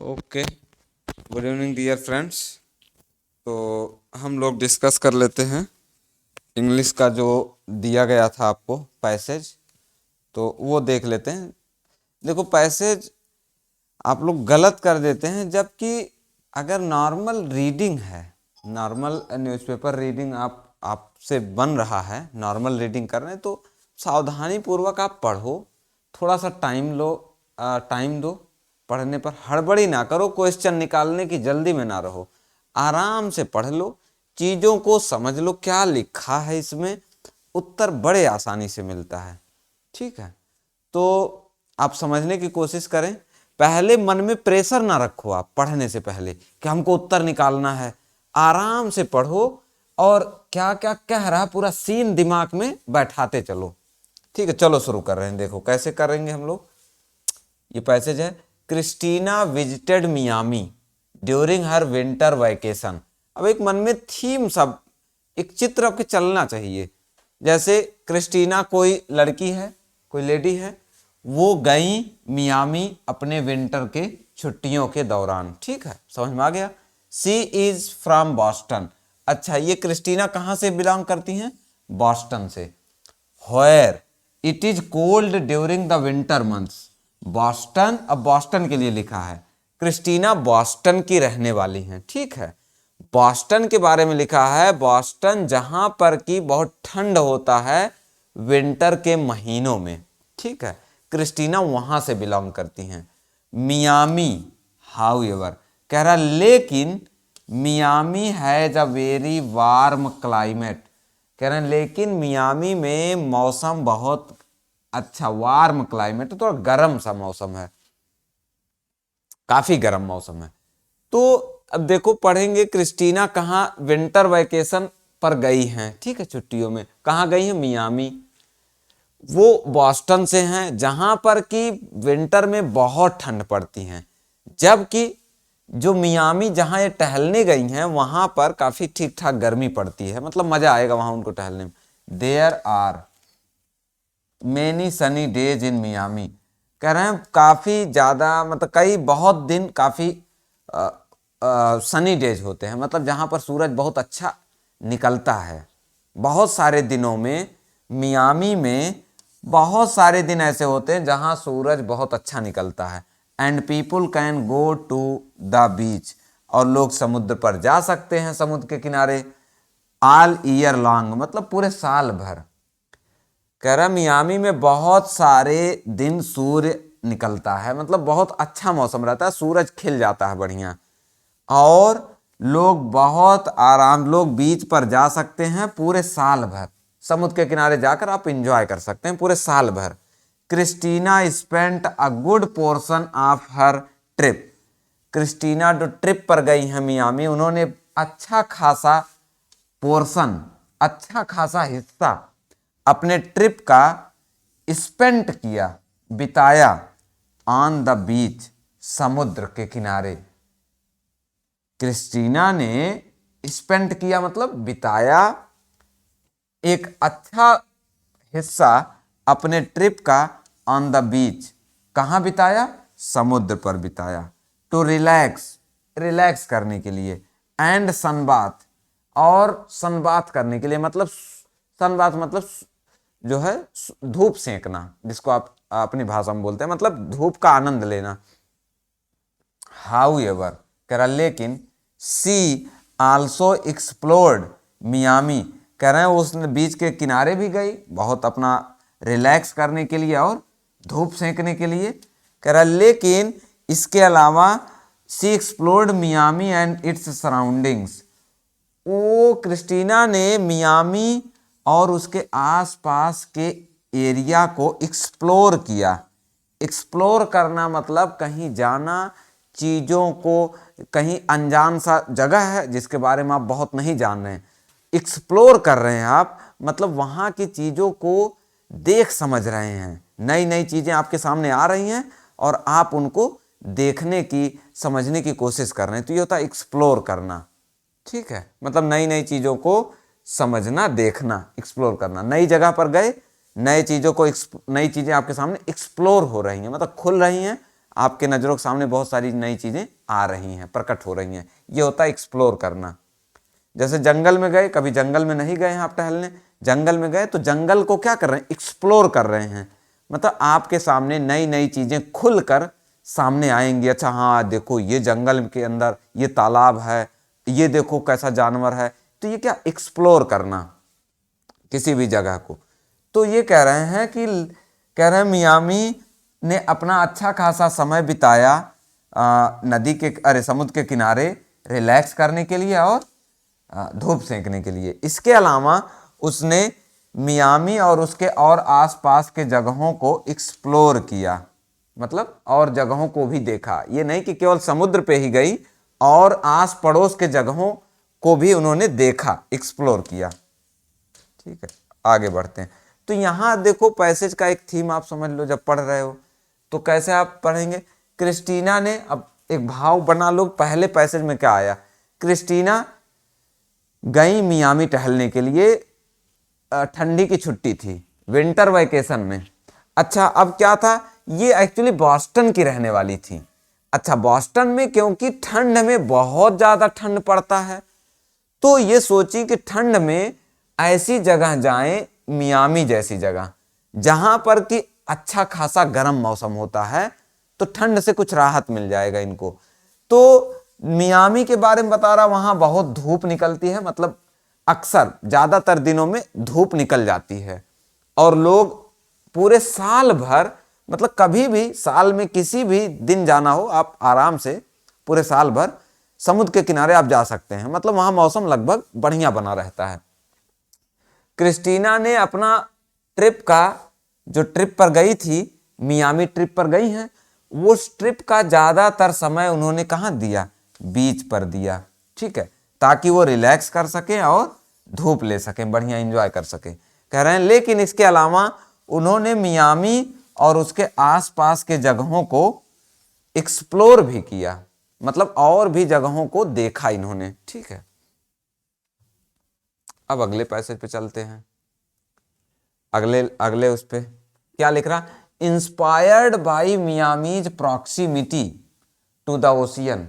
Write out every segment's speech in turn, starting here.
Okay, good evening dear friends. तो हम लोग डिस्कस कर लेते हैं इंग्लिश का जो दिया गया था आपको पैसेज, तो वो देख लेते हैं। देखो, पैसेज आप लोग गलत कर देते हैं, जबकि अगर नॉर्मल रीडिंग है, नॉर्मल न्यूज़पेपर रीडिंग आपसे बन रहा है, नॉर्मल रीडिंग कर रहे हैं, तो सावधानी पूर्वक आप पढ़ो, थोड़ा सा टाइम लो, टाइम दो पढ़ने पर, हड़बड़ी ना करो, क्वेश्चन निकालने की जल्दी में ना रहो, आराम से पढ़ लो, चीज़ों को समझ लो क्या लिखा है इसमें, उत्तर बड़े आसानी से मिलता है। ठीक है, तो आप समझने की कोशिश करें। पहले मन में प्रेशर ना रखो, आप पढ़ने से पहले कि हमको उत्तर निकालना है, आराम से पढ़ो और क्या क्या कह रहा है पूरा सीन दिमाग में बैठाते चलो। ठीक है, चलो शुरू कर रहे हैं। देखो कैसे करेंगे हम लोग। ये पैसेज है, Christina visited Miami during her winter vacation. अब एक मन में थीम सब, एक चित्र आपके चलना चाहिए। जैसे क्रिस्टीना कोई लड़की है, कोई लेडी है, वो गई मियामी अपने विंटर के छुट्टियों के दौरान। ठीक है, समझ में आ गया। सी इज फ्रॉम बॉस्टन। अच्छा, ये क्रिस्टीना कहाँ से बिलोंग करती हैं? बॉस्टन से। Where it is cold during the winter months. Boston, अब बॉस्टन के लिए लिखा है, क्रिस्टीना बॉस्टन की रहने वाली हैं। ठीक है, बॉस्टन के बारे में लिखा है, बॉस्टन जहां पर कि बहुत ठंड होता है विंटर के महीनों में। ठीक है, क्रिस्टीना वहां से बिलोंग करती हैं। मियामी, हाउ एवर, कह रहा लेकिन Miami has a very warm climate. कह रहे हैं लेकिन मियामी में मौसम बहुत अच्छा, वार्म क्लाइमेट, तो थोड़ा गर्म सा मौसम है, काफी गर्म मौसम है। तो अब देखो पढ़ेंगे, क्रिस्टीना कहाँ विंटर वैकेशन पर गई हैं। ठीक है, छुट्टियों में कहाँ गई हैं? मियामी। वो बॉस्टन से हैं जहां पर कि विंटर में बहुत ठंड पड़ती है, जबकि जो मियामी जहां ये टहलने गई हैं वहां पर काफी ठीक ठाक गर्मी पड़ती है, मतलब मजा आएगा वहां उनको टहलने में। There are many sunny days in Miami. कह रहे हैं काफी ज्यादा, मतलब कई बहुत दिन, काफी सनी डेज होते हैं, मतलब जहां पर सूरज बहुत अच्छा निकलता है। बहुत सारे दिनों में मियामी में बहुत सारे दिन ऐसे होते हैं जहां सूरज बहुत अच्छा निकलता है। And people can go to the beach, और लोग समुद्र पर जा सकते हैं, समुद्र के किनारे। ऑल ईयर लॉन्ग, मतलब पूरे साल भर। कह रहा मियामी में बहुत सारे दिन सूर्य निकलता है, मतलब बहुत अच्छा मौसम रहता है, सूरज खिल जाता है बढ़िया, और लोग बहुत आराम, लोग बीच पर जा सकते हैं पूरे साल भर। समुद्र के किनारे जाकर आप इंजॉय कर सकते हैं पूरे साल भर। Christina spent a good portion of her trip. Christina जो ट्रिप पर गई हैं मियामी, उन्होंने अच्छा खासा पोर्शन, अच्छा खासा हिस्सा अपने ट्रिप का स्पेंट किया, बिताया, ऑन द बीच, समुद्र के किनारे। क्रिस्टीना ने स्पेंट किया मतलब बिताया, एक अच्छा हिस्सा अपने ट्रिप का ऑन द बीच, कहाँ बिताया? समुद्र पर बिताया। टू रिलैक्स, रिलैक्स करने के लिए। एंड सनबाथ, और सनबाथ करने के लिए, मतलब सनबाथ मतलब जो है धूप सेंकना, जिसको आप अपनी भाषा में बोलते हैं, मतलब धूप का आनंद लेना। हाउ एवर, कह रहा लेकिन, सी आल्सो एक्सप्लोर्ड मियामी। कह रहे हैं उसने बीच के किनारे भी गई, बहुत अपना रिलैक्स करने के लिए और धूप सेंकने के लिए। कह रहा लेकिन इसके अलावा she explored Miami and its surroundings. वो क्रिस्टीना ने मियामी और उसके आसपास के एरिया को एक्सप्लोर किया। एक्सप्लोर करना मतलब कहीं जाना, चीज़ों को, कहीं अनजान सा जगह है जिसके बारे में आप बहुत नहीं जान रहे हैं, एक्सप्लोर कर रहे हैं आप, मतलब वहाँ की चीज़ों को देख समझ रहे हैं, नई नई चीज़ें आपके सामने आ रही हैं और आप उनको देखने की, समझने की कोशिश कर रहे हैं, तो ये होता है एक्सप्लोर करना। ठीक है, मतलब नई नई चीज़ों को समझना, देखना, एक्सप्लोर करना। नई जगह पर गए, नई चीज़ों को, नई चीज़ें आपके सामने एक्सप्लोर हो रही हैं, मतलब खुल रही हैं, आपके नज़रों के सामने बहुत सारी नई चीज़ें आ रही हैं, प्रकट हो रही हैं। ये होता है एक्सप्लोर करना। जैसे जंगल में गए, कभी जंगल में नहीं गए हैं आप टहलने, जंगल में गए तो जंगल को क्या कर रहे हैं, एक्सप्लोर कर रहे हैं। मतलब आपके सामने नई नई चीज़ें खुलकर सामने आएंगी। अच्छा हाँ देखो ये जंगल के अंदर ये तालाब है, ये देखो कैसा जानवर है। तो ये क्या, एक्सप्लोर करना किसी भी जगह को। तो ये कह रहे हैं कि मियामी ने अपना अच्छा खासा समय बिताया नदी के, अरे समुद्र के किनारे रिलैक्स करने के लिए और धूप सेंकने के लिए। इसके अलावा उसने मियामी और उसके और आसपास के जगहों को एक्सप्लोर किया, मतलब और जगहों को भी देखा। ये नहीं कि केवल समुद्र पे ही गई, और आस पड़ोस के जगहों को भी उन्होंने देखा, एक्सप्लोर किया। ठीक है, आगे बढ़ते हैं। तो यहाँ देखो पैसेज का एक थीम आप समझ लो जब पढ़ रहे हो तो कैसे आप पढ़ेंगे। क्रिस्टीना ने, अब एक भाव बना लो, पहले पैसेज में क्या आया, क्रिस्टीना गई मियामी टहलने के लिए, ठंडी की छुट्टी थी, विंटर वैकेशन में। अच्छा अब क्या था, ये एक्चुअली बॉस्टन की रहने वाली थी। अच्छा बॉस्टन में क्योंकि ठंड में बहुत ज़्यादा ठंड पड़ता है, तो ये सोची कि ठंड में ऐसी जगह जाएं, मियामी जैसी जगह, जहां पर कि अच्छा खासा गर्म मौसम होता है, तो ठंड से कुछ राहत मिल जाएगा इनको। तो मियामी के बारे में बता रहा, वहां बहुत धूप निकलती है, मतलब अक्सर ज्यादातर दिनों में धूप निकल जाती है, और लोग पूरे साल भर, मतलब कभी भी साल में किसी भी दिन जाना हो आप आराम से पूरे साल भर समुद्र के किनारे आप जा सकते हैं, मतलब वहां मौसम लगभग बढ़िया बना रहता है। क्रिस्टीना ने अपना ट्रिप का, जो ट्रिप पर गई थी, मियामी ट्रिप पर गई हैं, वो ट्रिप का ज्यादातर समय उन्होंने कहाँ दिया, बीच पर दिया। ठीक है, ताकि वो रिलैक्स कर सकें और धूप ले सकें, बढ़िया एंजॉय कर सकें। कह रहे हैं लेकिन इसके अलावा उन्होंने मियामी और उसके आसपास के जगहों को एक्सप्लोर भी किया, मतलब और भी जगहों को देखा इन्होंने। ठीक है, अब अगले पैसेज पे चलते हैं। अगले उस पे क्या लिख रहा, inspired by Miami's proximity to the ocean.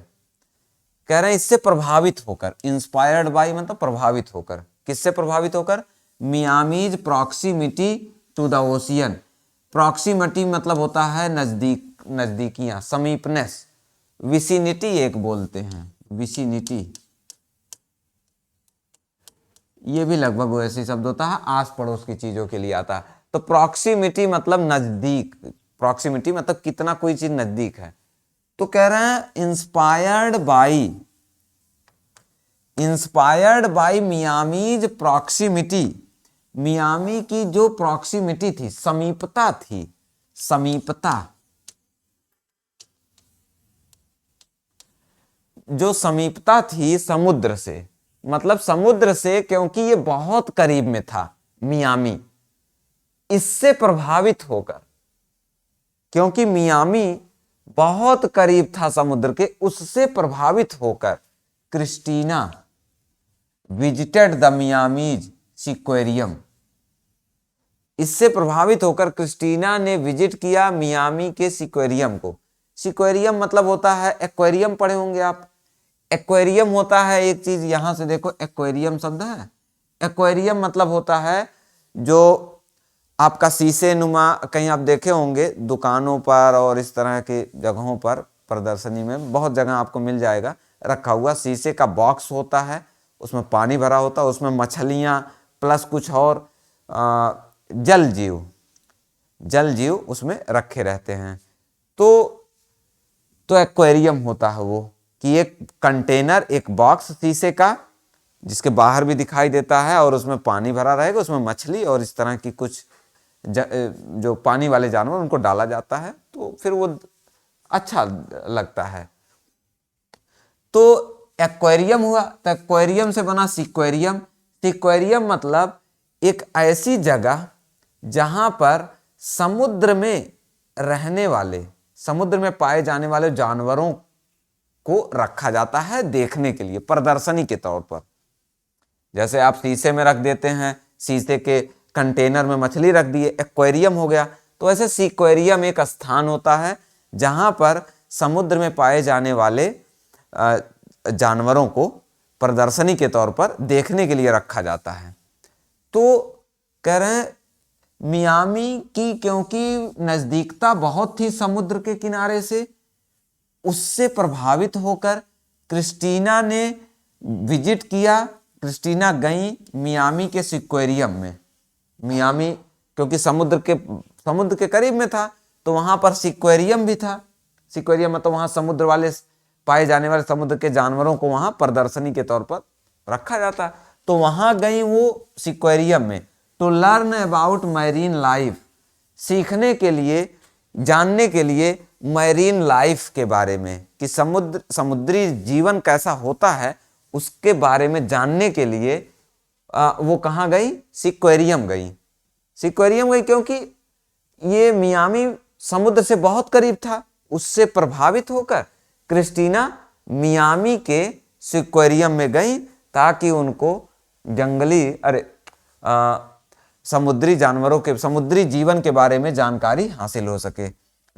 कह रहे हैं इससे प्रभावित होकर, इंस्पायर्ड बाई मतलब प्रभावित होकर, किससे प्रभावित होकर, Miami's proximity to the ocean. Proximity मतलब होता है नजदीक, नजदीकियां, समीपनेस। विसिनिटी एक बोलते हैं, विसिनिटी, ये भी लगभग वैसे शब्द होता है, आस पड़ोस की चीजों के लिए आता है। तो प्रॉक्सिमिटी मतलब नजदीक, प्रॉक्सिमिटी मतलब कितना कोई चीज नजदीक है। तो कह रहे हैं inspired by Miami's proximity, Miami की जो प्रॉक्सिमिटी थी, समीपता थी, समीपता, जो समीपता थी समुद्र से, मतलब समुद्र से, क्योंकि ये बहुत करीब में था मियामी, इससे प्रभावित होकर, क्योंकि मियामी बहुत करीब था समुद्र के, उससे प्रभावित होकर क्रिस्टीना विजिटेड द मियामीज सिक्वेरियम। इससे प्रभावित होकर क्रिस्टीना ने विजिट किया मियामी के सिक्वेरियम को। सिक्वेरियम मतलब होता है, एक्वेरियम पढ़े होंगे आप, एक्वेरियम होता है एक चीज, यहां से देखो एक्वेरियम शब्द है, एक्वेरियम मतलब होता है जो आपका शीशे नुमा, कहीं आप देखे होंगे दुकानों पर और इस तरह के जगहों पर, प्रदर्शनी में बहुत जगह आपको मिल जाएगा, रखा हुआ शीशे का बॉक्स होता है, उसमें पानी भरा होता है, उसमें मछलियाँ प्लस कुछ और जल जीव उसमें रखे रहते हैं। तो एक्वेरियम होता है वो, कि एक कंटेनर, एक बॉक्स शीशे का, जिसके बाहर भी दिखाई देता है, और उसमें पानी भरा रहेगा, उसमें मछली और इस तरह की कुछ जो पानी वाले जानवर, उनको डाला जाता है, तो फिर वो अच्छा लगता है। तो एक्वेरियम हुआ, तो एक्वेरियम से बना सिक्वेरियम। सिक्वेरियम मतलब एक ऐसी जगह जहां पर समुद्र में रहने वाले, समुद्र में पाए जाने वाले जानवरों को रखा जाता है देखने के लिए, प्रदर्शनी के तौर पर। जैसे आप शीशे में रख देते हैं, शीशे के कंटेनर में मछली रख दिए, एक्वेरियम हो गया। तो ऐसे सिक्वेरियम एक स्थान होता है जहाँ पर समुद्र में पाए जाने वाले जानवरों को प्रदर्शनी के तौर पर देखने के लिए रखा जाता है। तो कह रहे हैं मियामी की क्योंकि नज़दीकता बहुत थी समुद्र के किनारे से, उससे प्रभावित होकर क्रिस्टीना ने विजिट किया, क्रिस्टीना गई मियामी के सिक्वेरियम में। मियामी क्योंकि समुद्र के करीब में था, तो वहाँ पर सिक्वेरियम भी था। सिक्वेरियम मतलब वहाँ समुद्र वाले पाए जाने वाले समुद्र के जानवरों को वहाँ प्रदर्शनी के तौर पर रखा जाता। तो वहाँ गई वो सिक्वेरियम में to learn about marine life, सीखने के लिए, जानने के लिए मैरीन लाइफ के बारे में कि समुद्री जीवन कैसा होता है उसके बारे में जानने के लिए वो कहाँ गई? सिक्वेरियम गई। सिक्वेरियम गई क्योंकि ये मियामी समुद्र से बहुत करीब था। उससे प्रभावित होकर क्रिस्टीना मियामी के सिक्वेरियम में गई ताकि उनको जंगली समुद्री जानवरों के, समुद्री जीवन के बारे में जानकारी हासिल हो सके।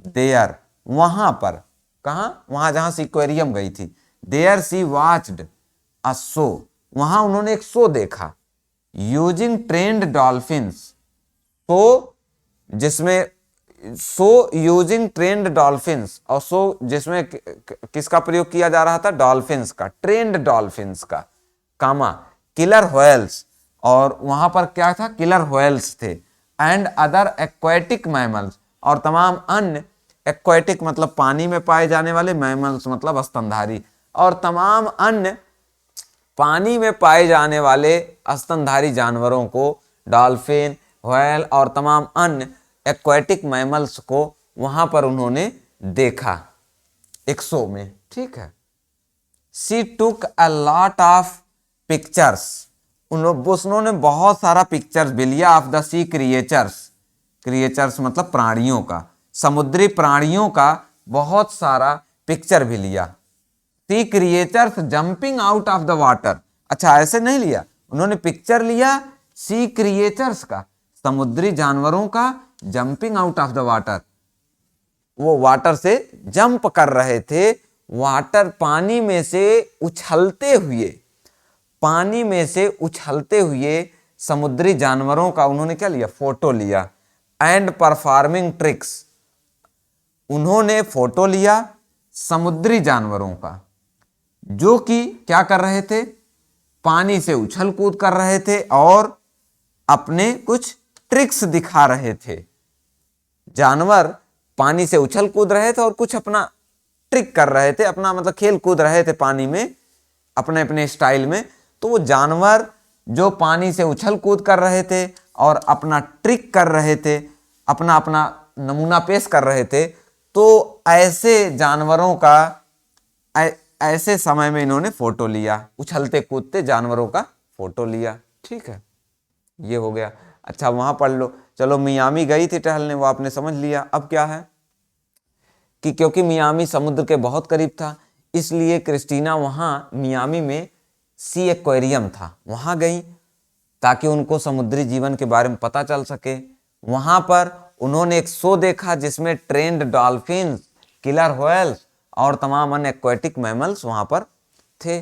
देयर, वहां पर, कहाँ? वहां जहां सिक्वेरियम गई थी। There she watched a show, वहां उन्होंने एक शो देखा। यूजिंग ट्रेंड डॉल्फिन्स, तो जिसमें शो यूजिंग ट्रेंड डॉल्फिन्स, और शो जिसमें किसका प्रयोग किया जा रहा था? डॉल्फिन्स का, ट्रेंड डॉल्फिन्स का, कामा किलर व्हेल्स, और वहां पर क्या था? किलर व्हेल्स थे। एंड अदर एक्वेटिक मैमल्स, और तमाम अन्य, एक्वेटिक मतलब पानी में पाए जाने वाले, मैमल्स मतलब स्तनधारी, और तमाम अन्य पानी में पाए जाने वाले स्तनधारी जानवरों को, डॉल्फिन, व्हेल और तमाम अन्य एक्वेटिक मैमल्स को वहां पर उन्होंने देखा एक शो में। ठीक है। She took a lot of pictures, उन्होंने बहुत सारा पिक्चर्स भी लिया of the sea creatures, creatures मतलब प्राणियों का, समुद्री प्राणियों का बहुत सारा पिक्चर भी लिया। Sea creatures jumping out of the water, अच्छा ऐसे नहीं लिया, उन्होंने पिक्चर लिया सी क्रिएचर्स का, समुद्री जानवरों का, jumping out of the water, वो वाटर से जंप कर रहे थे, वाटर पानी में से उछलते हुए, पानी में से उछलते हुए समुद्री जानवरों का उन्होंने क्या लिया? फोटो लिया। एंड परफॉर्मिंग ट्रिक्स, उन्होंने फोटो लिया समुद्री जानवरों का जो कि क्या कर रहे थे? पानी से उछल कूद कर रहे थे और अपने कुछ ट्रिक्स दिखा रहे थे। जानवर पानी से उछल कूद रहे थे और कुछ अपना ट्रिक कर रहे थे, अपना मतलब खेल कूद रहे थे पानी में अपने अपने स्टाइल में। तो वो जानवर जो पानी से उछल कूद कर रहे थे और अपना ट्रिक कर रहे थे, अपना अपना नमूना पेश कर रहे थे, तो ऐसे जानवरों का ऐसे समय में इन्होंने फोटो लिया, उछलते कूदते जानवरों का फोटो लिया। ठीक है, ये हो गया। अच्छा वहां पढ़ लो, चलो मियामी गई थी टहलने, वो आपने समझ लिया। अब क्या है कि क्योंकि मियामी समुद्र के बहुत करीब था, इसलिए क्रिस्टीना वहां मियामी में सी एक्वेरियम था, वहां गई ताकि उनको समुद्री जीवन के बारे में पता चल सके। वहां पर उन्होंने एक शो देखा जिसमें ट्रेंड डॉल्फिन्स, किलर व्हेल्स और तमाम अन्य एक्वेटिक मैमल्स वहां पर थे।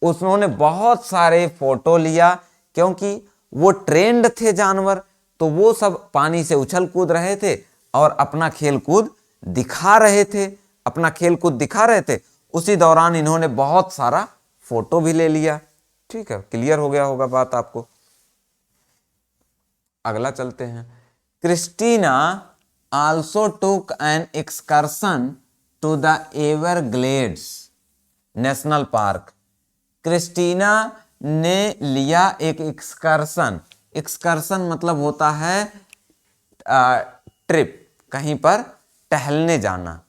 उन्होंने बहुत सारे फोटो लिया क्योंकि वो ट्रेंड थे जानवर, तो वो सब पानी से उछल कूद रहे थे और अपना खेल कूद दिखा रहे थे, अपना खेल कूद दिखा रहे थे। उसी दौरान इन्होंने बहुत सारा फोटो भी ले लिया। ठीक है, क्लियर हो गया होगा बात आपको। अगला चलते हैं। Christina also took an excursion to the Everglades National Park. Christina ने लिया एक एक्सकर्शन, एक्सकर्शन मतलब होता है ट्रिप, कहीं पर टहलने जाना।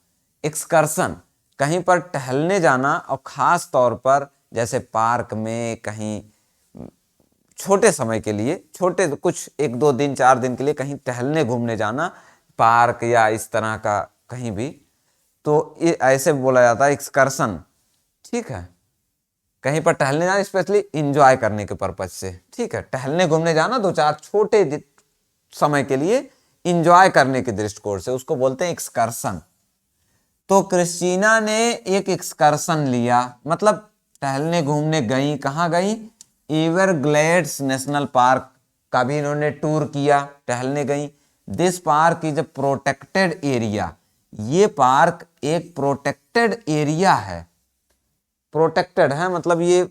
एक्सकर्शन कहीं पर टहलने जाना, और ख़ास तौर पर जैसे पार्क में कहीं छोटे समय के लिए, छोटे कुछ 1-2 दिन 4 दिन के लिए कहीं टहलने घूमने जाना, पार्क या इस तरह का कहीं भी, तो ये ऐसे बोला जाता है एक्सकर्शन। ठीक है, कहीं पर टहलने जाना, स्पेशली इंजॉय करने के पर्पज से। ठीक है, टहलने घूमने जाना 2-4 छोटे समय के लिए इंजॉय करने के दृष्टिकोण से, उसको बोलते हैं एक्सकर्शन। तो क्रिस्टीना ने एक एक्सकर्शन लिया, मतलब टहलने घूमने गई। कहाँ गई? एवरग्लेड्स नेशनल पार्क का भी इन्होंने टूर किया, टहलने गई। This park is a protected area, ये पार्क एक प्रोटेक्टेड एरिया है। प्रोटेक्टेड है मतलब ये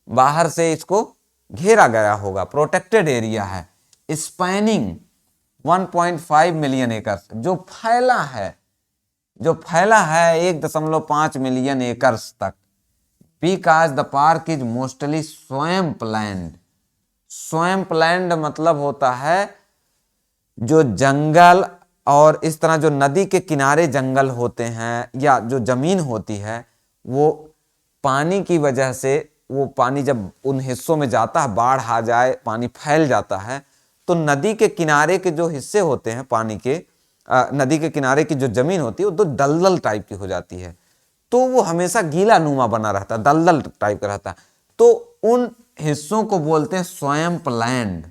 बाहर से इसको घेरा गया होगा, प्रोटेक्टेड एरिया है। स्पैनिंग 1.5 मिलियन एकर्स, जो फैला है 1.5 मिलियन एकर्स तक। Because the park is mostly swamp land. Swamp land मतलब होता है जो जंगल और इस तरह जो नदी के किनारे जंगल होते हैं या जो जमीन होती है, वो पानी की वजह से, वो पानी जब उन हिस्सों में जाता है, बाढ़ आ जाए, पानी फैल जाता है, तो नदी के किनारे के जो हिस्से होते हैं पानी के, नदी के किनारे की जो जमीन होती है वो तो दलदल टाइप की हो जाती है, तो वो हमेशा गीला नुमा बना रहता है, दलदल टाइप का रहता है। तो उन हिस्सों को बोलते हैं स्वैम्प लैंड,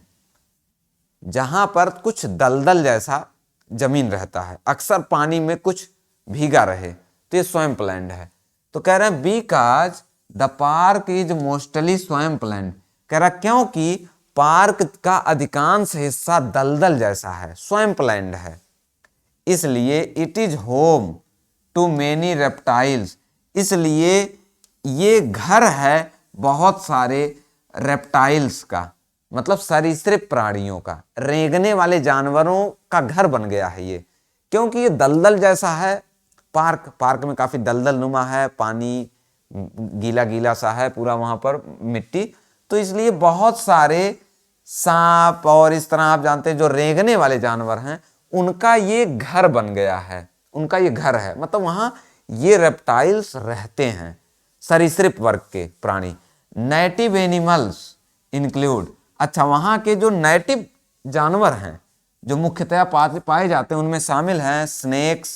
जहां पर कुछ दलदल जैसा जमीन रहता है, अक्सर पानी में कुछ भीगा रहे, तो ये स्वैम्प लैंड है। तो कह रहे हैं because the park is mostly swamp land, कह रहा क्योंकि पार्क का अधिकांश हिस्सा दलदल जैसा है, स्वैम्प लैंड है, इसलिए it is home to many reptiles, इसलिए ये घर है बहुत सारे रेप्टाइल्स का, मतलब सरीसृप प्राणियों का, रेंगने वाले जानवरों का घर बन गया है ये, क्योंकि ये दलदल जैसा है। पार्क में काफी दलदल नुमा है, पानी गीला गीला सा है पूरा वहां पर, मिट्टी, तो इसलिए बहुत सारे सांप और इस तरह आप जानते हैं जो रेंगने वाले जानवर हैं, उनका ये घर बन गया है, उनका ये घर है, मतलब वहां ये रेप्टाइल्स रहते हैं, सरीसृप वर्ग के प्राणी। नेटिव एनिमल्स इंक्लूड, अच्छा वहां के जो नेटिव जानवर हैं जो मुख्यतः पाए जाते हैं उनमें शामिल हैं स्नेक्स,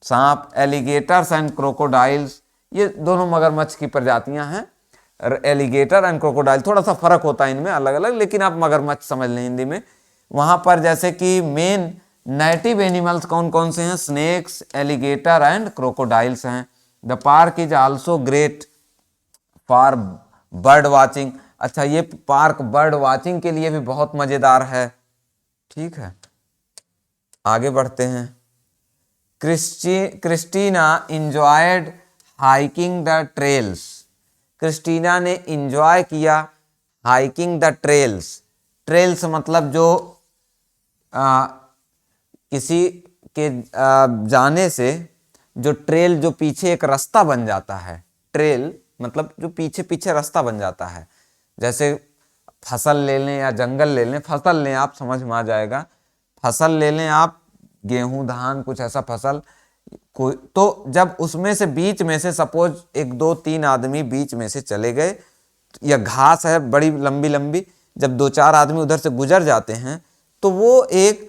सांप, एलिगेटर्स एंड क्रोकोडाइल्स, ये दोनों मगरमच्छ की प्रजातियां हैं। एलिगेटर एंड क्रोकोडाइल, थोड़ा सा फर्क होता है इनमें अलग अलग, लेकिन आप मगरमच्छ समझ लें हिंदी में। वहां पर जैसे कि मेन नेटिव एनिमल्स कौन कौन से हैं? स्नेक्स, एलिगेटर एंड क्रोकोडाइल्स हैं। The park is also great for bird watching, अच्छा ये पार्क बर्ड वाचिंग के लिए भी बहुत मजेदार है। ठीक है, आगे बढ़ते हैं। Christina enjoyed hiking the trails, Christina ने इंजॉय किया हाइकिंग द ट्रेल्स। ट्रेल्स मतलब जो किसी के जाने से जो ट्रेल, जो पीछे एक रास्ता बन जाता है, ट्रेल मतलब जो पीछे पीछे रास्ता बन जाता है, जैसे फसल ले लें या जंगल ले लें, फसल लें आप, समझ में आ जाएगा, फसल ले लें आप, गेहूं धान कुछ ऐसा फसल कोई, तो जब उसमें से बीच में से सपोज 1 2 3 आदमी बीच में से चले गए, या घास है बड़ी लंबी लंबी, जब 2 4 आदमी उधर से गुजर जाते हैं तो वो एक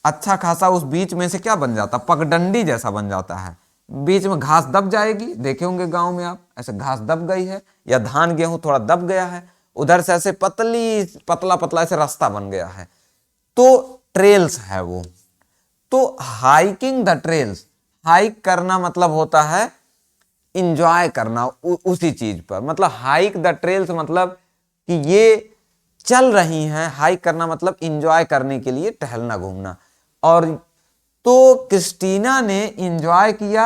अच्छा खासा उस बीच में से क्या बन जाता, पगडंडी जैसा बन जाता है, बीच में घास दब जाएगी, देखे होंगे गांव में आप, ऐसे घास दब गई है, या धान गेहूं थोड़ा दब गया है, उधर से ऐसे पतला पतला ऐसे रास्ता बन गया है, तो ट्रेल्स है वो। तो हाइकिंग द ट्रेल्स, हाइक करना मतलब होता है इंजॉय करना उसी चीज पर, मतलब हाइक द ट्रेल्स मतलब कि ये चल रही हैं, हाइक करना मतलब इंजॉय करने के लिए टहलना घूमना। और तो क्रिस्टीना ने इंजॉय किया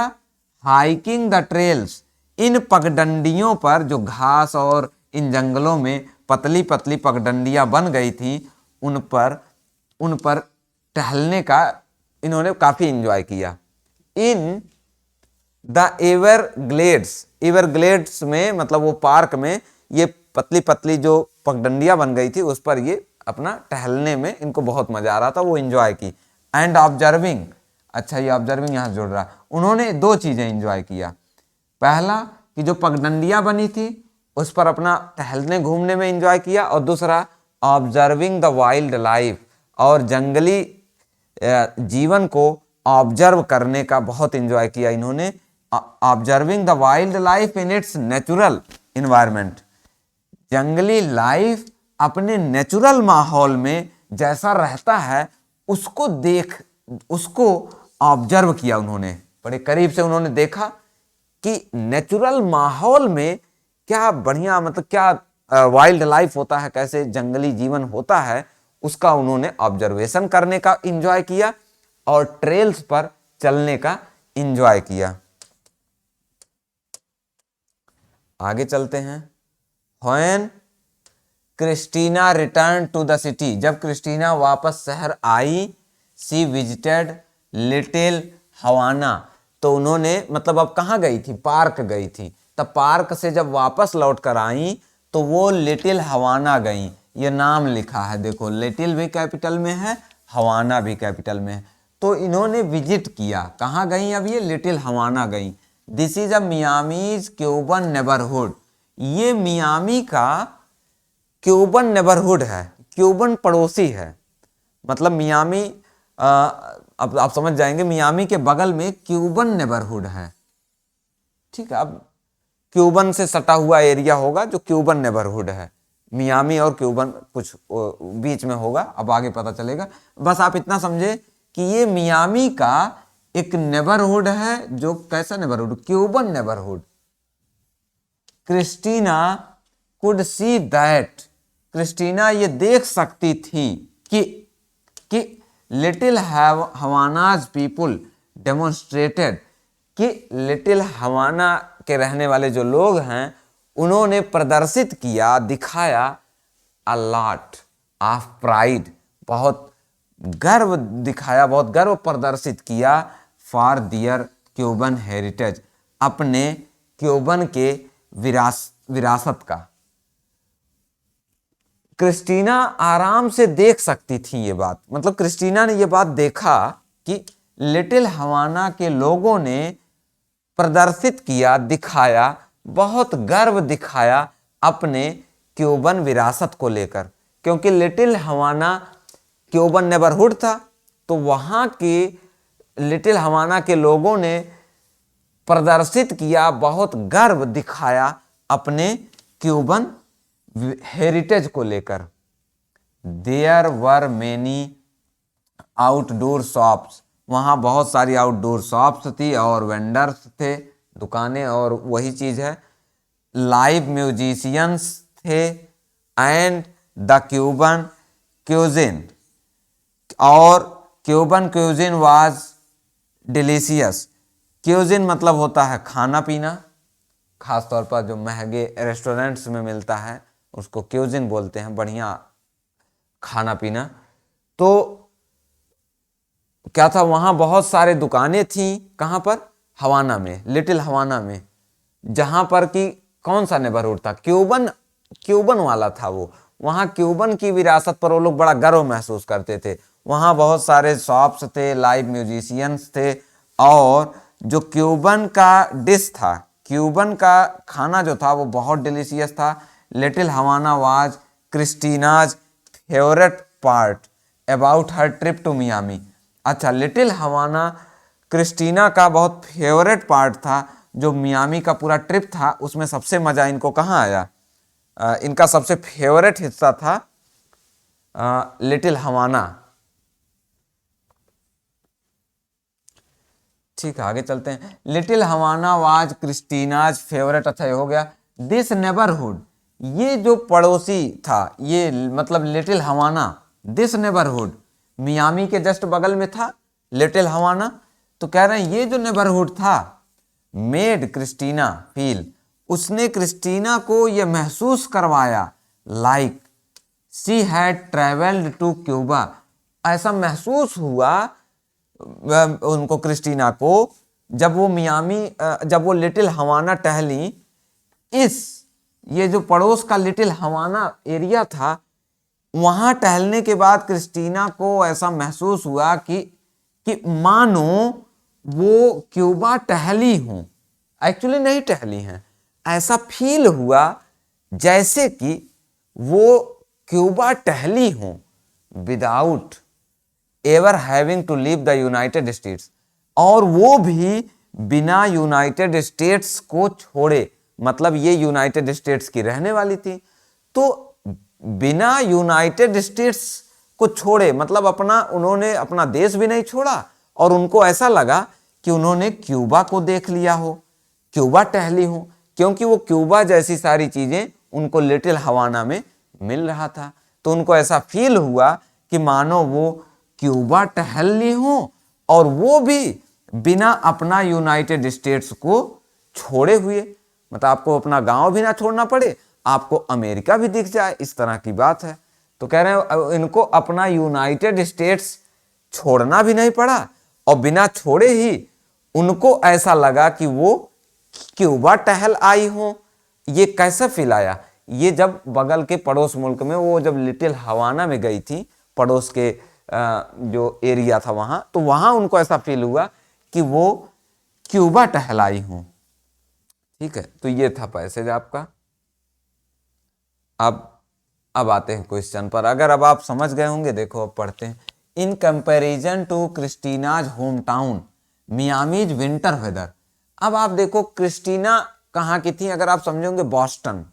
हाइकिंग द ट्रेल्स, इन पगडंडियों पर, जो घास और इन जंगलों में पतली पतली पगडंडियां बन गई थी, उन पर टहलने का इन्होंने काफी इंजॉय किया। इन द एवरग्लेड्स, एवरग्लेड्स में मतलब वो पार्क में ये पतली पतली जो पगडंडियां बन गई थी उस पर ये अपना टहलने में इनको बहुत मजा आ रहा था, वो इंजॉय की। एंड ऑब्जर्विंग, अच्छा ये ऑब्जर्विंग यहां जुड़ रहा है, उन्होंने 2 चीजें इंजॉय किया। पहला कि जो पगडंडियां बनी थी उस पर अपना टहलने घूमने में इंजॉय किया, और दूसरा ऑब्जर्विंग द वाइल्ड लाइफ, और जंगली जीवन को ऑब्जर्व करने का बहुत इंजॉय किया इन्होंने। Observing the wild life in its natural environment, जंगली लाइफ अपने नेचुरल माहौल में जैसा रहता है उसको ऑब्जर्व किया उन्होंने, बड़े करीब से उन्होंने देखा कि नेचुरल माहौल में क्या बढ़िया, मतलब क्या वाइल्ड लाइफ होता है, कैसे जंगली जीवन होता है, उसका उन्होंने ऑब्जर्वेशन करने का एंजॉय किया और ट्रेल्स पर चलने का एंजॉय किया। आगे चलते हैं। When Christina return to the city, जब क्रिस्टीना वापस शहर आई, सी विजिटेड लिटिल हवाना, तो उन्होंने मतलब अब कहाँ गई थी, पार्क गई थी। तब पार्क से जब वापस लौट कर आई तो वो लिटिल हवाना गई। ये नाम लिखा है, देखो लिटिल भी कैपिटल में है, हवाना भी कैपिटल में है। तो इन्होंने विजिट किया, कहाँ गई, अब ये लिटिल हवाना गई। This is a Miami's Cuban neighbourhood, ये मियामी का क्यूबन नेबरहुड है, क्यूबन पड़ोसी है। मतलब मियामी, अब आप समझ जाएंगे, मियामी के बगल में क्यूबन नेबरहुड है। ठीक है, अब क्यूबन से सटा हुआ एरिया होगा जो क्यूबन नेबरहुड है। मियामी और क्यूबन कुछ बीच में होगा, अब आगे पता चलेगा। बस आप इतना समझे कि ये मियामी का एक नेबरहुड है, जो कैसा neighbourhood, Cuban neighbourhood. Christina could see that, Christina ये देख सकती थी कि लिटिल हवानाज पीपुल डेमोन्स्ट्रेटेड, कि लिटिल हवाना के रहने वाले जो लोग हैं उन्होंने प्रदर्शित किया, दिखाया अ लॉट ऑफ प्राइड, बहुत गर्व दिखाया, बहुत गर्व प्रदर्शित किया फॉर दियर क्यूबन हेरिटेज, अपने क्यूबन के विरासत का। क्रिस्टीना आराम से देख सकती थी ये बात, मतलब क्रिस्टीना ने ये बात देखा कि लिटिल हवाना के लोगों ने प्रदर्शित किया, दिखाया, बहुत गर्व दिखाया अपने क्यूबन विरासत को लेकर। क्योंकि लिटिल हवाना क्यूबन नेबरहुड था, तो वहाँ के लिटिल हवाना के लोगों ने प्रदर्शित किया, बहुत गर्व दिखाया अपने क्यूबन हेरिटेज को लेकर। There were many outdoor shops, वहाँ बहुत सारी आउटडोर शॉप्स थी और वेंडर्स थे, दुकानें, और वही चीज़ है। लाइव म्यूजिशियंस थे एंड द क्यूबन क्यूजिन, और Cuban cuisine was delicious. Cuisine मतलब होता है खाना पीना, खास तौर पर जो महंगे रेस्टोरेंट्स में मिलता है उसको क्यूजिन बोलते हैं, बढ़िया खाना पीना। तो क्या था, वहाँ बहुत सारे दुकानें थी, कहाँ पर, हवाना में, लिटिल हवाना में, जहाँ पर कि कौन सा नेबरहुड था, क्यूबन वाला था वो। वहाँ क्यूबन की विरासत पर वो लोग बड़ा गर्व महसूस करते थे। वहाँ बहुत सारे शॉप्स थे, लाइव म्यूजिशियंस थे, और जो क्यूबन का डिश था, क्यूबन का खाना जो था वो बहुत डिलीशियस था। Little Havana was Christina's favourite part about her trip to Miami. अच्छा, लिटिल हवाना क्रिस्टीना का बहुत फेवरेट पार्ट था, जो मियामी का पूरा ट्रिप था उसमें सबसे मज़ा इनको कहाँ आया, इनका सबसे फेवरेट हिस्सा था लिटिल हवाना। ठीक है, आगे चलते हैं। Little Havana was Christina's favourite, अच्छा ये हो गया। दिस नेबरहुड, ये जो पड़ोसी था, ये मतलब लिटिल हवाना, दिस नेबरहुड मियामी के जस्ट बगल में था लिटिल हवाना। तो कह रहे हैं ये जो नेबरहुड था, मेड क्रिस्टीना फील, उसने क्रिस्टीना को यह महसूस करवाया, like she had travelled to Cuba, ऐसा महसूस हुआ उनको, क्रिस्टीना को, जब वो जब वो लिटिल हवाना टहली, ये जो पड़ोस का लिटिल हवाना एरिया था, वहां टहलने के बाद क्रिस्टीना को ऐसा महसूस हुआ कि मानो वो क्यूबा टहली हूं, एक्चुअली नहीं टहली हैं, ऐसा फील हुआ जैसे कि वो क्यूबा टहली हूं, without ever having to leave the United States, और वो भी बिना यूनाइटेड स्टेट्स को छोड़े, मतलब ये यूनाइटेड स्टेट्स की रहने वाली थी, तो बिना यूनाइटेड स्टेट्स को छोड़े, मतलब उन्होंने अपना देश भी नहीं छोड़ा, और उनको ऐसा लगा कि उन्होंने क्यूबा को देख लिया हो, क्यूबा टहली हो, क्योंकि वो क्यूबा जैसी सारी चीजें उनको लिटिल हवाना में मिल रहा था। तो उनको ऐसा फील हुआ कि मानो वो क्यूबा टहल ली हो, और वो भी बिना अपना यूनाइटेड स्टेट्स को छोड़े हुए। मतलब आपको अपना गांव भी ना छोड़ना पड़े, आपको अमेरिका भी दिख जाए, इस तरह की बात है। तो कह रहे हैं इनको अपना यूनाइटेड स्टेट्स छोड़ना भी नहीं पड़ा, और बिना छोड़े ही उनको ऐसा लगा कि वो क्यूबा टहल आई हो। ये कैसे फील आया? ये जब बगल के पड़ोस मुल्क में वो जब लिटिल हवाना में गई थी, पड़ोस के जो एरिया था वहां, तो वहां उनको ऐसा फील हुआ कि वो क्यूबा टहल आई हूं। ठीक है, तो ये था पैसेज आपका। अब आते हैं क्वेश्चन पर। अगर अब आप समझ गए होंगे, देखो अब पढ़ते हैं। In comparison to Christina's home town Miami's winter weather. अब आप देखो क्रिस्टीना कहाँ की थी, अगर आप समझोगे बॉस्टन।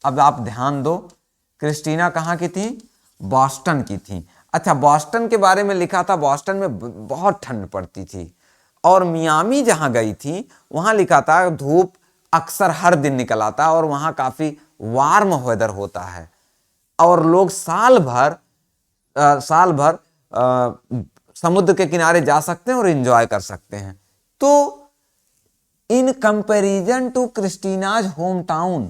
अब आप ध्यान दो, क्रिस्टीना कहाँ की थी? बॉस्टन की थी। अच्छा, बॉस्टन के बारे में लिखा था, बॉस्टन में बहुत ठंड पड़ती थी। और मियामी जहां गई थी वहां लिखा था धूप अक्सर हर दिन निकल आता और वहां काफी वार्म वेदर होता है, और लोग साल भर समुद्र के किनारे जा सकते हैं और एंजॉय कर सकते हैं। तो in comparison to Christina's home town,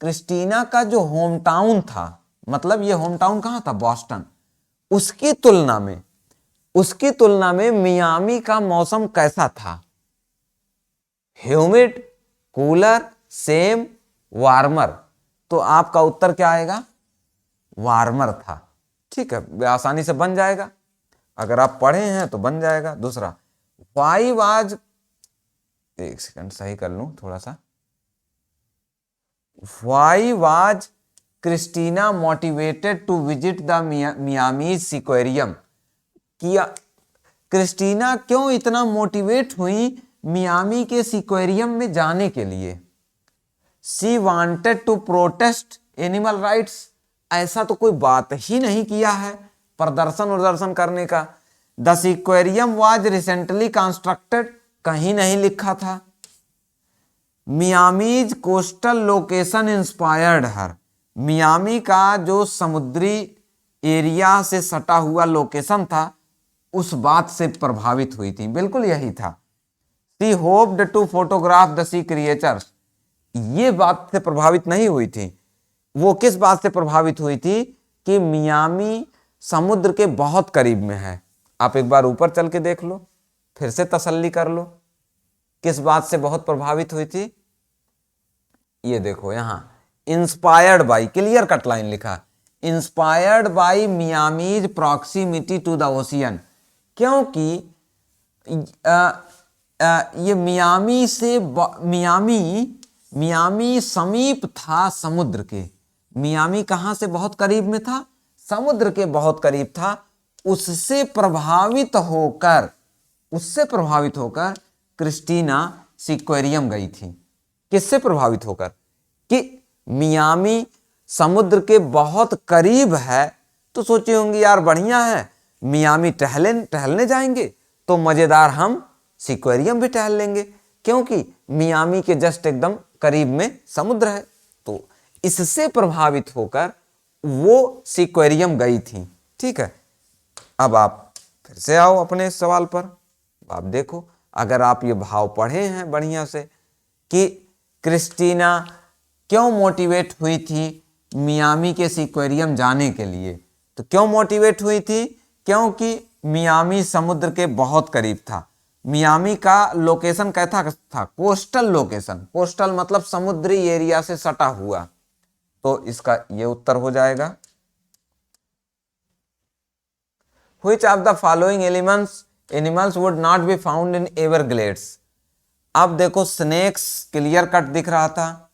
Christina का जो होम टाउन था, मतलब ये होम टाउन कहां था? बॉस्टन। उसकी तुलना में मियामी का मौसम कैसा था? Humid, cooler, same, warmer. तो आपका उत्तर क्या आएगा? वार्मर था। ठीक है, आसानी से बन जाएगा, अगर आप पढ़े हैं तो बन जाएगा। दूसरा, वाई वाज, एक सेकंड सही कर लूं थोड़ा सा। Why was Christina motivated to visit the Miami Seaquarium. किया क्रिस्टीना क्यों इतना मोटिवेट हुई मियामी के सिक्वेरियम में जाने के लिए? She wanted to protest animal rights. ऐसा तो कोई बात ही नहीं किया है प्रदर्शन करने का। द सिक्वेरियम वाज रिसेंटली कंस्ट्रक्टेड, कहीं नहीं लिखा था। मियामीज कोस्टल लोकेशन इंस्पायर्ड हर। मियामी का जो समुद्री एरिया से सटा हुआ लोकेशन था उस बात से प्रभावित हुई थी, बिल्कुल यही था। She hoped to photograph the sea creatures. ये बात से प्रभावित नहीं हुई थी, वो किस बात से प्रभावित हुई थी कि मियामी समुद्र के बहुत करीब में है। आप एक बार ऊपर चल के देख लो, फिर से तसल्ली कर लो किस बात से बहुत प्रभावित हुई थी। ये देखो यहां inspired by, clear cut line लिखा, inspired by Miami's proximity to the ocean. क्योंकि ये मियामी समीप था समुद्र के। मियामी कहां से बहुत करीब में था? समुद्र के बहुत करीब था। उससे प्रभावित होकर क्रिस्टीना सिक्वेरियम गई थी। किससे प्रभावित होकर? कि मियामी समुद्र के बहुत करीब है, तो सोची होंगी यार बढ़िया है, मियामी टहलने जाएंगे तो मजेदार हम सिक्वेरियम भी टहल लेंगे, क्योंकि मियामी के जस्ट एकदम करीब में समुद्र है। तो इससे प्रभावित होकर वो सिक्वेरियम गई थी। ठीक है, अब आप फिर से आओ अपने सवाल पर। आप देखो, अगर आप ये भाव पढ़े हैं बढ़िया से कि क्रिस्टीना क्यों मोटिवेट हुई थी मियामी के सिक्वेरियम जाने के लिए, तो क्यों मोटिवेट हुई थी? क्योंकि मियामी समुद्र के बहुत करीब था। मियामी का लोकेशन कैसा था? Coastal location. कोस्टल मतलब समुद्री एरिया से सटा हुआ, तो इसका ये उत्तर हो जाएगा। Which of the following animals would not be found in Everglades? अब देखो स्नेक्स क्लियर कट दिख रहा था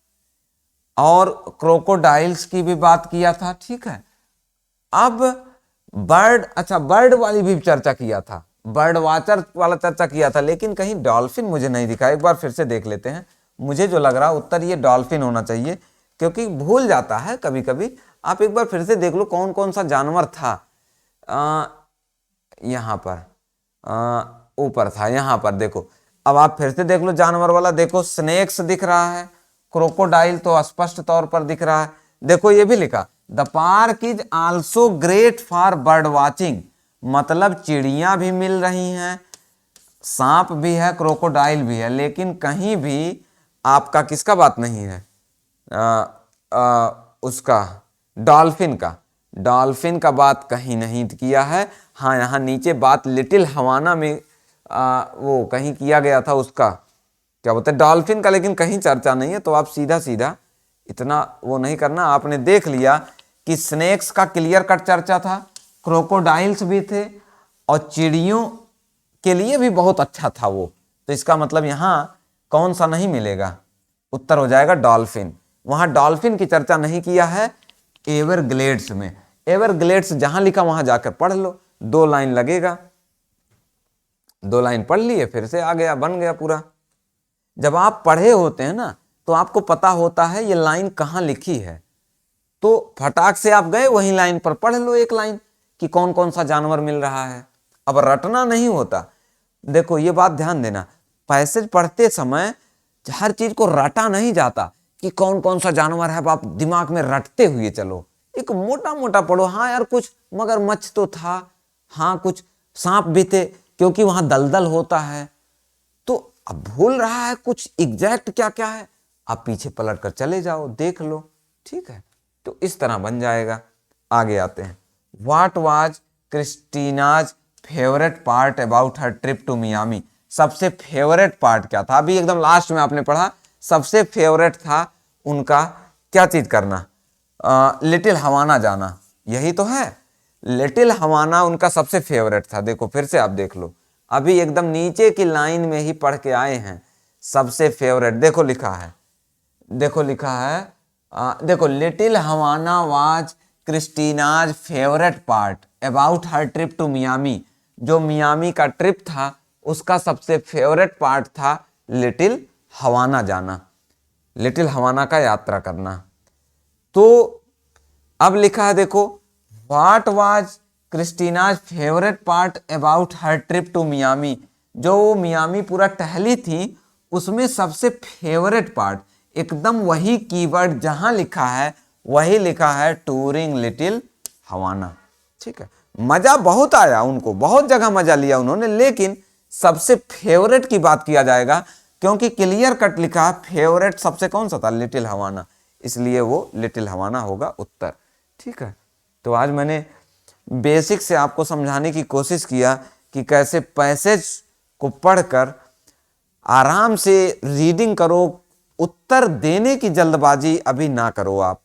और क्रोकोडाइल्स की भी बात किया था। ठीक है, अब बर्ड वाली भी चर्चा किया था, बर्ड वाचर वाला चर्चा किया था, लेकिन कहीं डॉल्फिन मुझे नहीं दिखा। एक बार फिर से देख लेते हैं। मुझे जो लग रहा उत्तर ये डॉल्फिन होना चाहिए, क्योंकि भूल जाता है कभी कभी। आप एक बार फिर से देख लो कौन कौन सा जानवर था। यहाँ पर ऊपर था, यहाँ पर देखो अब आप फिर से देख लो जानवर वाला, देखो स्नेक्स दिख रहा है, क्रोकोडाइल तो स्पष्ट तौर पर दिख रहा है। देखो ये भी लिखा the park is also great for bird watching, मतलब चिड़ियां भी मिल रही हैं, सांप भी है, क्रोकोडाइल भी है, लेकिन कहीं भी आपका किसका बात नहीं है, उसका डॉल्फिन का बात कहीं नहीं किया है। हाँ यहाँ नीचे बात लिटिल हवाना में वो कहीं किया गया था, उसका क्या बोलते हैं डॉल्फिन का, लेकिन कहीं चर्चा नहीं है। तो आप सीधा सीधा इतना वो नहीं करना। आपने देख लिया कि स्नेक्स का क्लियर कट चर्चा था, क्रोकोडाइल्स भी थे, और चिड़ियों के लिए भी बहुत अच्छा था वो। तो इसका मतलब यहाँ कौन सा नहीं मिलेगा, उत्तर हो जाएगा डॉल्फिन। वहां डॉल्फिन की चर्चा नहीं किया है एवरग्लेड्स में। एवरग्लेड्स जहां लिखा वहां जाकर पढ़ लो, 2 लाइन लगेगा, 2 लाइन पढ़ लिए फिर से आ गया, बन गया पूरा। जब आप पढ़े होते हैं ना तो आपको पता होता है ये लाइन कहाँ लिखी है, तो फटाक से आप गए वही लाइन पर पढ़ लो एक लाइन कि कौन कौन सा जानवर मिल रहा है। अब रटना नहीं होता। देखो ये बात ध्यान देना, पैसेज पढ़ते समय हर चीज को रटा नहीं जाता कि कौन कौन सा जानवर है, अब आप दिमाग में रटते हुए चलो, एक मोटा मोटा पढ़ो। हाँ यार कुछ मगरमच्छ तो था, हाँ कुछ सांप भी थे क्योंकि वहां दलदल होता है, तो अब भूल रहा है कुछ एग्जैक्ट क्या क्या है, आप पीछे पलट कर चले जाओ देख लो, ठीक है। तो इस तरह बन जाएगा। आगे आते हैं। What was Christina's favourite part about her trip to Miami, सबसे फेवरेट पार्ट क्या था, अभी एकदम लास्ट में आपने पढ़ा सबसे फेवरेट था उनका क्या चीज करना, लिटिल हवाना जाना, यही तो है। लिटिल हवाना उनका सबसे फेवरेट था। देखो फिर से आप देख लो, अभी एकदम नीचे की लाइन में ही पढ़ के आए हैं, सबसे फेवरेट देखो लिखा है, देखो लिखा है, देखो little Havana was Christina's favourite part about her trip to Miami, जो मियामी का ट्रिप था उसका सबसे फेवरेट पार्ट था लिटिल हवाना जाना, लिटिल हवाना का यात्रा करना। तो अब लिखा है देखो, what was Christina's favourite part about her trip to Miami, जो वो मियामी पूरा टहली थी उसमें सबसे फेवरेट पार्ट, एकदम वही कीवर्ड जहां लिखा है वही लिखा है, टूरिंग लिटिल हवाना, ठीक है। मजा बहुत आया उनको, बहुत जगह मजा लिया उन्होंने, लेकिन सबसे फेवरेट की बात किया जाएगा क्योंकि क्लियर कट लिखा है फेवरेट सबसे कौन सा था, लिटिल हवाना, इसलिए वो लिटिल हवाना होगा उत्तर, ठीक है। तो आज मैंने बेसिक से आपको समझाने की कोशिश किया कि कैसे पैसेज को पढ़कर आराम से रीडिंग करो, उत्तर देने की जल्दबाजी अभी ना करो आप,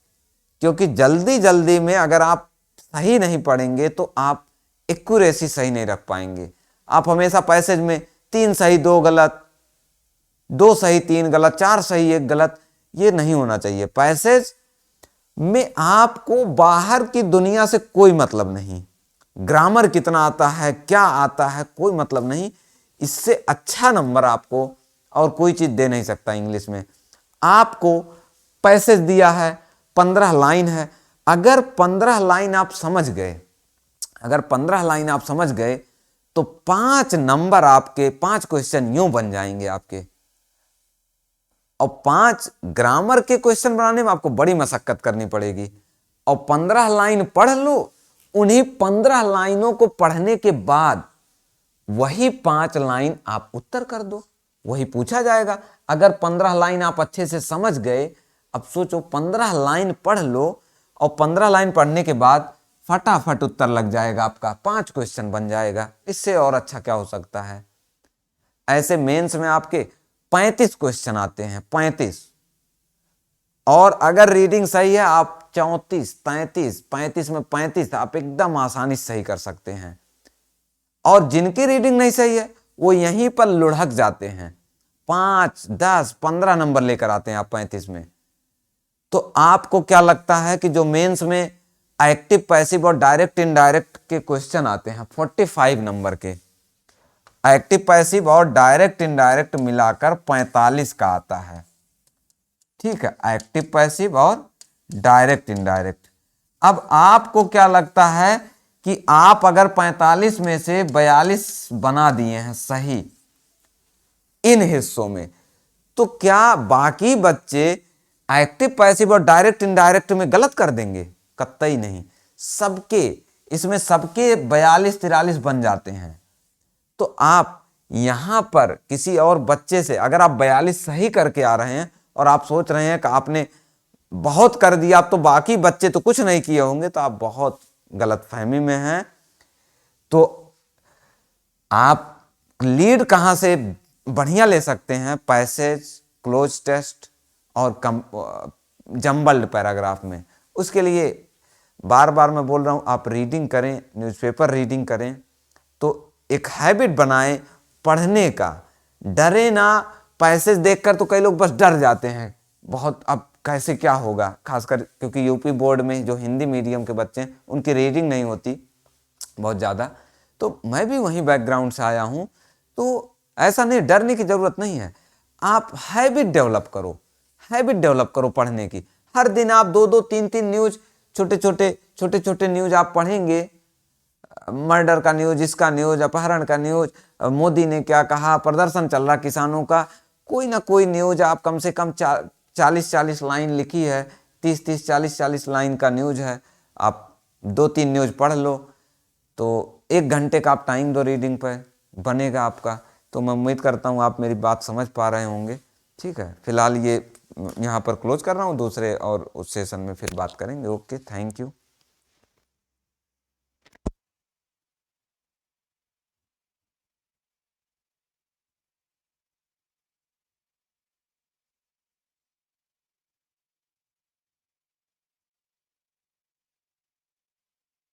क्योंकि जल्दी जल्दी में अगर आप सही नहीं पढ़ेंगे तो आप एक्यूरेसी सही नहीं रख पाएंगे। आप हमेशा पैसेज में 3 सही 2 गलत, 2 सही 3 गलत, 4 सही 1 गलत, ये नहीं होना चाहिए। पैसेज में आपको बाहर की दुनिया से कोई मतलब नहीं, ग्रामर कितना आता है क्या आता है कोई मतलब नहीं, इससे अच्छा नंबर आपको और कोई चीज दे नहीं सकता इंग्लिश में। आपको पैसेज दिया है 15 लाइन है, अगर 15 लाइन आप समझ गए, अगर 15 लाइन आप समझ गए तो 5 नंबर आपके, 5 क्वेश्चन यूं बन जाएंगे आपके। और 5 ग्रामर के क्वेश्चन बनाने में आपको बड़ी मशक्कत करनी पड़ेगी, और 15 लाइन पढ़ लो, उन्हीं 15 लाइनों को पढ़ने के बाद वही 5 लाइन आप उत्तर कर दो, वही पूछा जाएगा। अगर 15 लाइन आप अच्छे से समझ गए, अब सोचो 15 लाइन पढ़ लो और 15 लाइन पढ़ने के बाद फटाफट उत्तर लग जाएगा आपका, 5 क्वेश्चन बन जाएगा, इससे और अच्छा क्या हो सकता है। ऐसे मेंस में आपके 35 क्वेश्चन आते हैं, 35, और अगर रीडिंग सही है आप 34 33, 35 में 35 आप एकदम आसानी से सही कर सकते हैं। और जिनकी रीडिंग नहीं सही है वो यहीं पर लुढ़क जाते हैं, 5 10 15 नंबर लेकर आते हैं आप 35 में। तो आपको क्या लगता है कि जो मेंस में एक्टिव पैसिव और डायरेक्ट इनडायरेक्ट के क्वेश्चन आते हैं 45 नंबर के, एक्टिव पैसिव और डायरेक्ट इनडायरेक्ट मिलाकर 45 का आता है, ठीक है, एक्टिव पैसिव और डायरेक्ट इनडायरेक्ट। अब आपको क्या लगता है कि आप अगर 45 में से 42 बना दिए हैं सही, इन हिस्सों में। तो क्या बाकी बच्चे एक्टिव पैसिव और डायरेक्ट इनडायरेक्ट में गलत कर देंगे? कतई नहीं। सबके इसमें सबके 42-43 बन जाते हैं। तो आप यहां पर किसी और बच्चे से अगर आप 42 सही करके आ रहे हैं और आप सोच रहे हैं कि आपने बहुत कर दिया, अब तो बाकी बच्चे तो कुछ नहीं किए होंगे, तो आप बहुत गलतफहमी में हैं। तो आप लीड कहां से बढ़िया ले सकते हैं? पैसेज, क्लोज टेस्ट और जम्बल्ड पैराग्राफ में। उसके लिए बार बार मैं बोल रहा हूं, आप रीडिंग करें, न्यूज़पेपर रीडिंग करें। तो एक हैबिट बनाएं पढ़ने का, डरे ना। पैसेज देखकर तो कई लोग बस डर जाते हैं बहुत, अब कैसे क्या होगा, खासकर क्योंकि यूपी बोर्ड में जो हिंदी मीडियम के बच्चे हैं उनकी रीडिंग नहीं होती बहुत ज़्यादा। तो मैं भी वहीं बैकग्राउंड से आया हूँ, तो ऐसा नहीं, डरने की ज़रूरत नहीं है। आप हैबिट डेवलप करो, हैबिट डेवलप करो पढ़ने की। हर दिन आप 2-2, 3-3 न्यूज़, छोटे छोटे न्यूज़ आप पढ़ेंगे। मर्डर का न्यूज़, इसका न्यूज़, अपहरण का न्यूज़, मोदी ने क्या कहा, प्रदर्शन चल रहा किसानों का, कोई ना कोई न्यूज़ आप कम से कम 40-40 लाइन लिखी है, 30-30, 40-40 लाइन का न्यूज़ है, आप 2-3 न्यूज़ पढ़ लो। तो 1 घंटे का आप टाइम दो रीडिंग पर, बनेगा आपका। तो मैं उम्मीद करता हूँ आप मेरी बात समझ पा रहे होंगे। ठीक है, फिलहाल ये यहाँ पर क्लोज कर रहा हूँ, दूसरे और उस सेशन में फिर बात करेंगे। Okay, thank you.